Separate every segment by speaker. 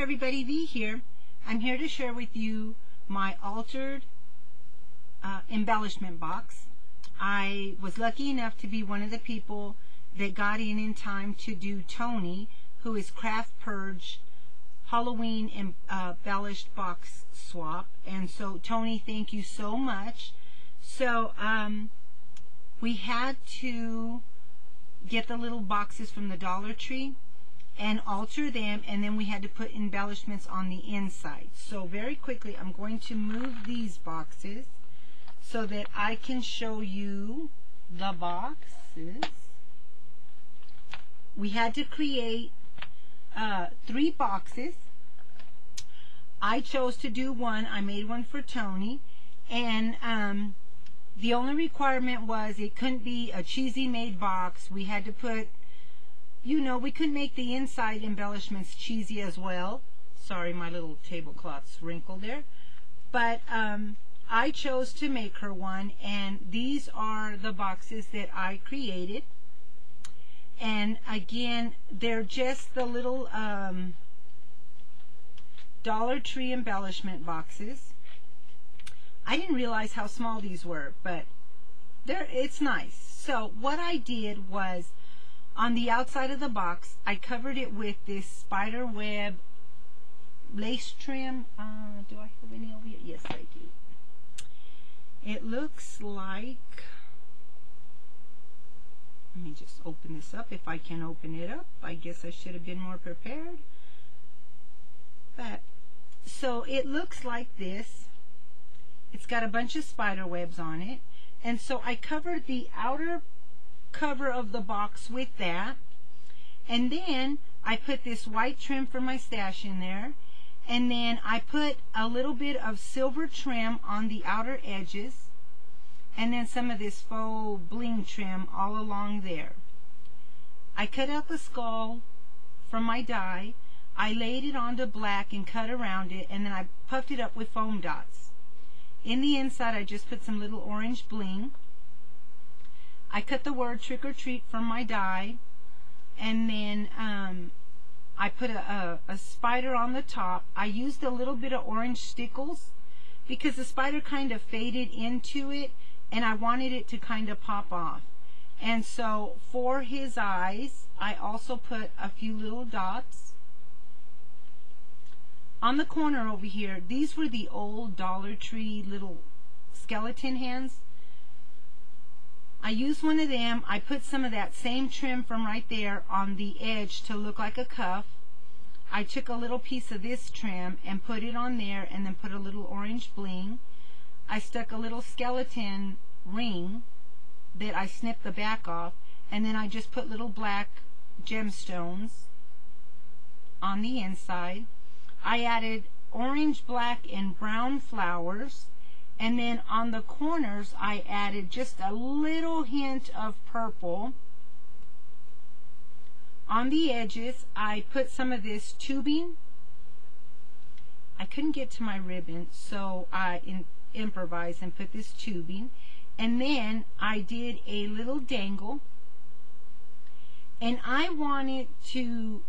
Speaker 1: everybody, V here. I'm here to share with you my altered embellishment box. I was lucky enough to be one of the people that got in time to do Toni, who is CraftPurge's Halloween embellished box swap. And so Toni, thank you so much. So we had to get the little boxes from the Dollar Tree and alter them, and then we had to put embellishments on the inside. So very quickly I'm going to move these boxes so that I can show you the boxes. We had to create 3 boxes. I chose to do one. I made one for Toni, and the only requirement was it couldn't be a cheesy made box. We had to put, you know, we could make the inside embellishments cheesy as well. Sorry, my little tablecloth's wrinkled there. But I chose to make her one, and these are the boxes that I created. And again, they're just the little Dollar Tree embellishment boxes. I didn't realize how small these were, but it's nice. So what I did was, on the outside of the box, I covered it with this spider web lace trim. Do I have any over here? Yes, I do. It looks like, let me just open this up if I can open it up. I guess I should have been more prepared. But so it looks like this. It's got a bunch of spider webs on it, and so I covered the outer cover of the box with that, and then I put this white trim for my stash in there, and then I put a little bit of silver trim on the outer edges, and then some of this faux bling trim all along there. I cut out the skull from my die. I laid it onto black and cut around it, and then I puffed it up with foam dots. In the inside, I just put some little orange bling. I cut the word trick or treat from my die, and then I put a spider on the top. I used a little bit of orange stickles because the spider kind of faded into it, and I wanted it to kind of pop off. And so for his eyes, I also put a few little dots. On the corner over here, these were the old Dollar Tree little skeleton hands. I used one of them. I put some of that same trim from right there on the edge to look like a cuff. I took a little piece of this trim and put it on there, and then put a little orange bling. I stuck a little skeleton ring that I snipped the back off, and then I just put little black gemstones on the inside. I added orange, black, and brown flowers, and then on the corners I added just a little hint of purple. On the edges I put some of this tubing. I couldn't get to my ribbon, so I improvised and put this tubing, and then I did a little dangle, and I wanted to,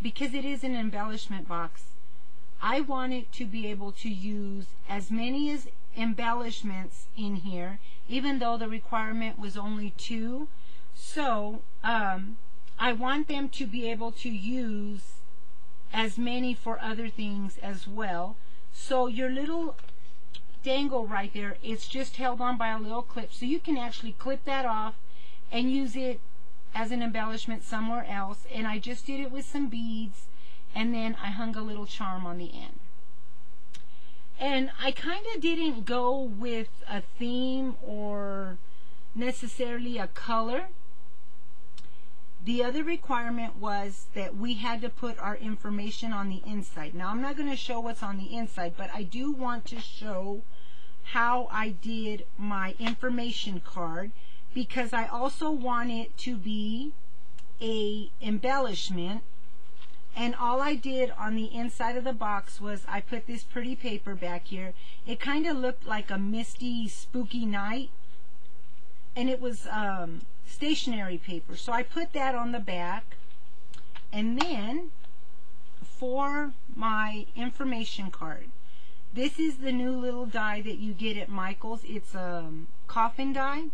Speaker 1: because it is an embellishment box, I wanted to be able to use as many as embellishments in here, even though the requirement was only 2. So I want them to be able to use as many for other things as well. So your little dangle right there, it's just held on by a little clip, so you can actually clip that off and use it as an embellishment somewhere else. And I just did it with some beads, and then I hung a little charm on the end. And I kind of didn't go with a theme or necessarily a color. The other requirement was that we had to put our information on the inside. Now, I'm not going to show what's on the inside, but I do want to show how I did my information card, because I also want it to be a embellishment. And all I did on the inside of the box was I put this pretty paper back here. It kind of looked like a misty, spooky night, and it was stationery paper. So I put that on the back, and then for my information card. This is the new little die that you get at Michael's. It's a coffin die.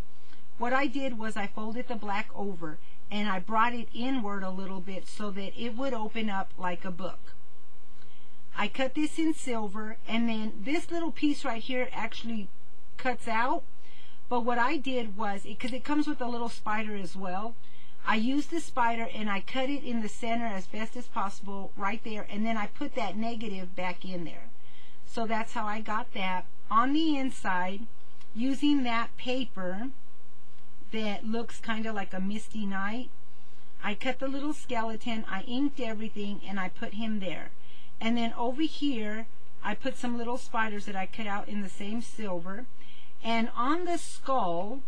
Speaker 1: What I did was I folded the black over and I brought it inward a little bit so that it would open up like a book. I cut this in silver, and then this little piece right here actually cuts out. But what I did was, because it comes with a little spider as well, I used the spider and I cut it in the center as best as possible right there, and then I put that negative back in there. So that's how I got that. On the inside, using that paper that looks kind of like a misty night, I cut the little skeleton, I inked everything, and I put him there. And then over here, I put some little spiders that I cut out in the same silver. And on the skull,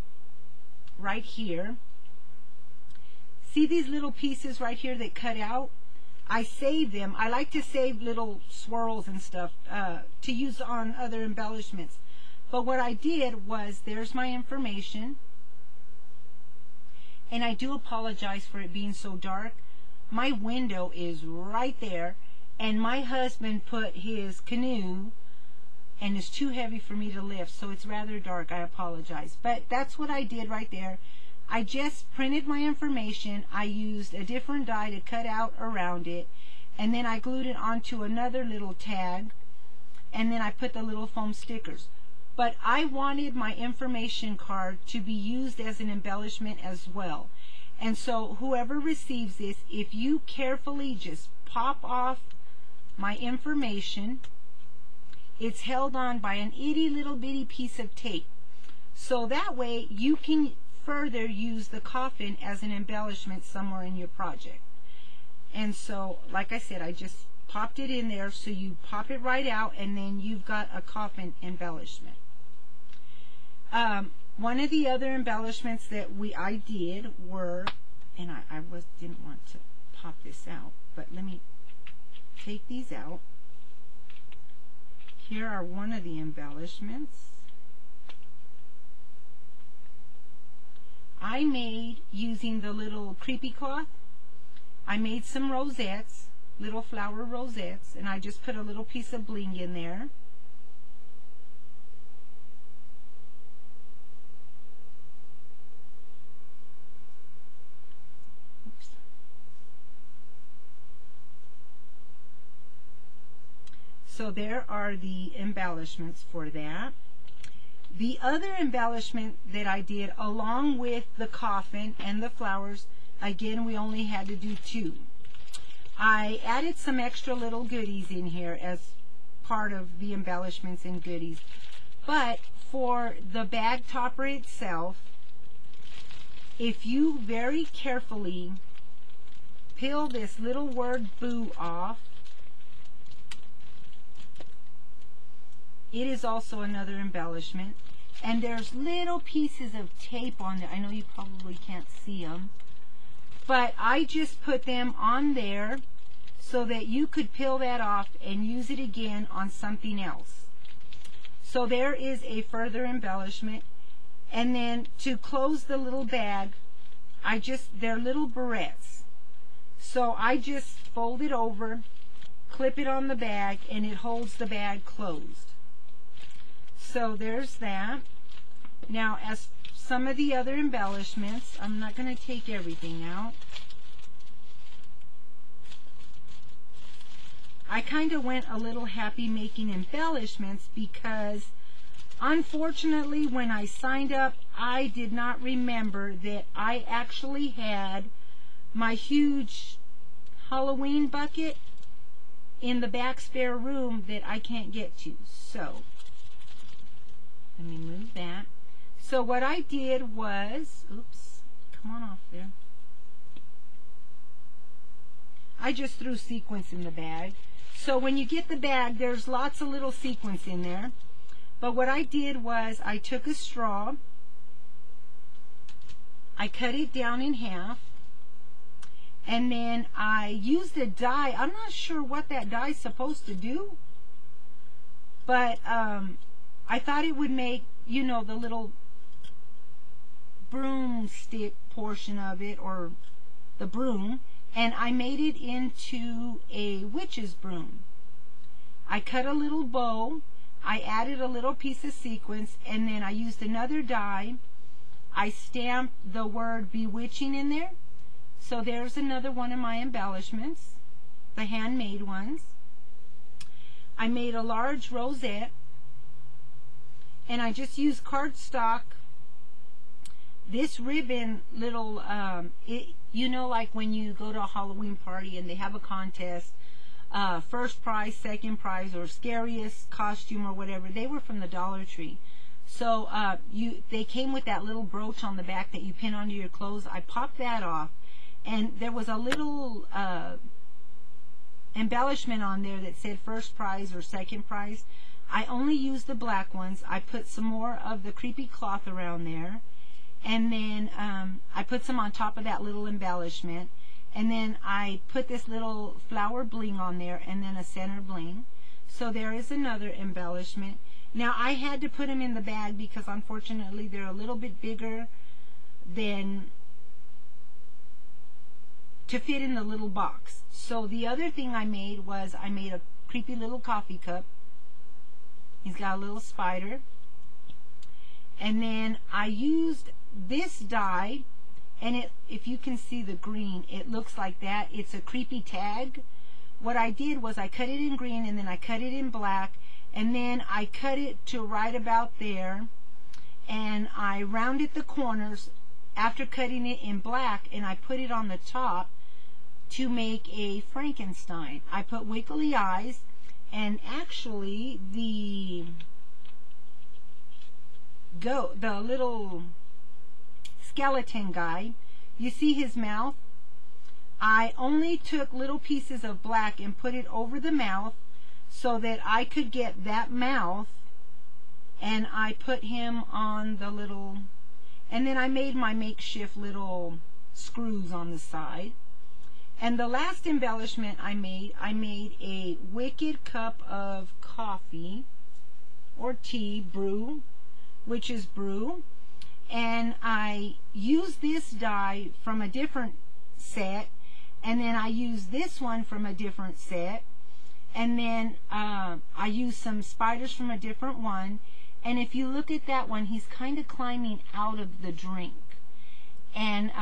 Speaker 1: right here, see these little pieces right here that cut out? I save them. I like to save little swirls and stuff to use on other embellishments. But what I did was, there's my information. And I do apologize for it being so dark. My window is right there. And my husband put his canoe, and it's too heavy for me to lift, so it's rather dark. I apologize. But that's what I did right there. I just printed my information. I used a different die to cut out around it, and then I glued it onto another little tag, and then I put the little foam stickers. But I wanted my information card to be used as an embellishment as well. And so whoever receives this, if you carefully just pop off my information, it's held on by an itty little bitty piece of tape. So that way you can further use the coffin as an embellishment somewhere in your project. And so, like I said, I just popped it in there, so you pop it right out, and then you've got a coffin embellishment. One of the other embellishments that I did were, and I didn't want to pop this out, but let me take these out. Here are one of the embellishments. I made, using the little creepy cloth, I made some rosettes, little flower rosettes, and I just put a little piece of bling in there. So there are the embellishments for that. The other embellishment that I did along with the coffin and the flowers, again, we only had to do 2. I added some extra little goodies in here as part of the embellishments and goodies. But for the bag topper itself, if you very carefully peel this little word boo off, it is also another embellishment. And there's little pieces of tape on there. I know you probably can't see them, but I just put them on there so that you could peel that off and use it again on something else. So there is a further embellishment. And then to close the little bag, they're little barrettes. So I just fold it over, clip it on the bag, and it holds the bag closed. So there's that. Now, as some of the other embellishments, I'm not going to take everything out. I kind of went a little happy making embellishments because, unfortunately, when I signed up, I did not remember that I actually had my huge Halloween bucket in the back spare room that I can't get to. So let me move that. So what I did was, oops, come on off there. I just threw sequins in the bag. So when you get the bag, there's lots of little sequins in there. But what I did was I took a straw, I cut it down in half, and then I used a die. I'm not sure what that die is supposed to do, but I thought it would make, you know, the little broomstick portion of it, or the broom, and I made it into a witch's broom. I cut a little bow, I added a little piece of sequins, and then I used another die. I stamped the word bewitching in there. So there's another one of my embellishments, the handmade ones. I made a large rosette, and I just used cardstock. This ribbon, little, you know, like when you go to a Halloween party and they have a contest, first prize, second prize, or scariest costume or whatever, they were from the Dollar Tree. So they came with that little brooch on the back that you pin onto your clothes. I popped that off, and there was a little embellishment on there that said first prize or second prize. I only used the black ones. I put some more of the creepy cloth around there, and then I put some on top of that little embellishment, and then I put this little flower bling on there, and then a center bling. So there is another embellishment. Now I had to put them in the bag because unfortunately they're a little bit bigger than to fit in the little box. So the other thing I made was I made a creepy little coffee cup. He's got a little spider. And then I used this die, and if you can see the green, it looks like that. It's a creepy tag. What I did was I cut it in green, and then I cut it in black, and then I cut it to right about there, and I rounded the corners after cutting it in black, and I put it on the top to make a Frankenstein. I put wiggly eyes, and actually the little skeleton guy, you see his mouth? I only took little pieces of black and put it over the mouth so that I could get that mouth, and I put him on the little, and then I made my makeshift little screws on the side. And the last embellishment I made a wicked cup of coffee or tea, brew, which is brew, and I used this die from a different set, and then I used this one from a different set, and then I used some spiders from a different one. And if you look at that one, he's kind of climbing out of the drink, and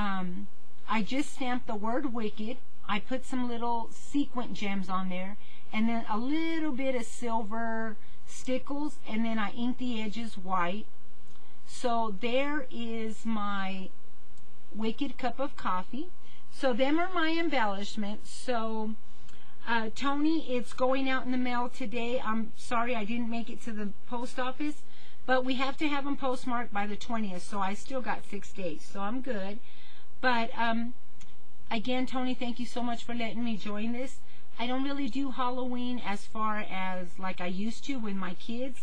Speaker 1: I just stamped the word wicked. I put some little sequin gems on there, and then a little bit of silver stickles, and then I inked the edges white. So there is my wicked cup of coffee. So them are my embellishments. So Toni, it's going out in the mail today. I'm sorry I didn't make it to the post office, but we have to have them postmarked by the 20th, so I still got 6 days, so I'm good. But again, Toni, thank you so much for letting me join this. I don't really do Halloween as far as like I used to with my kids,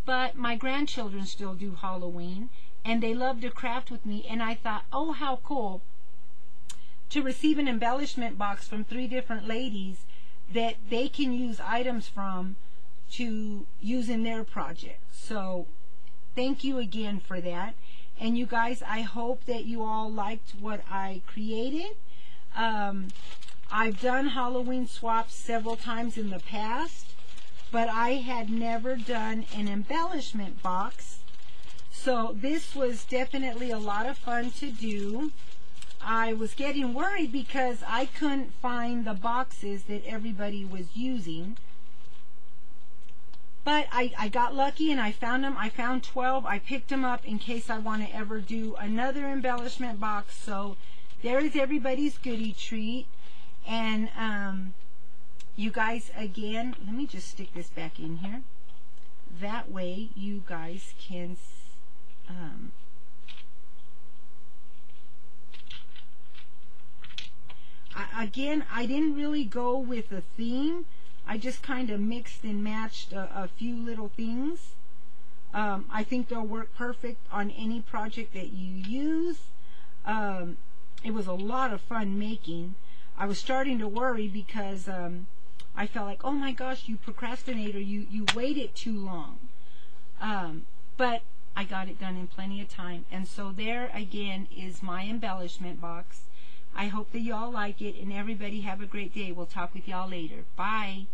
Speaker 1: but my grandchildren still do Halloween, and they love to craft with me, and I thought, oh, how cool to receive an embellishment box from 3 different ladies that they can use items from to use in their project. So thank you again for that. And you guys, I hope that you all liked what I created. I've done Halloween swaps several times in the past, but I had never done an embellishment box. So this was definitely a lot of fun to do. I was getting worried because I couldn't find the boxes that everybody was using. But I got lucky and I found them. I found 12. I picked them up in case I want to ever do another embellishment box. So there is everybody's goodie treat. And you guys, again, let me just stick this back in here. That way you guys can again, I didn't really go with a theme. I just kind of mixed and matched a few little things. I think they'll work perfect on any project that you use. It was a lot of fun making. I was starting to worry because I felt like, oh my gosh, you procrastinator, you waited too long. But I got it done in plenty of time. And so there again is my embellishment box. I hope that y'all like it, and everybody have a great day. We'll talk with y'all later. Bye.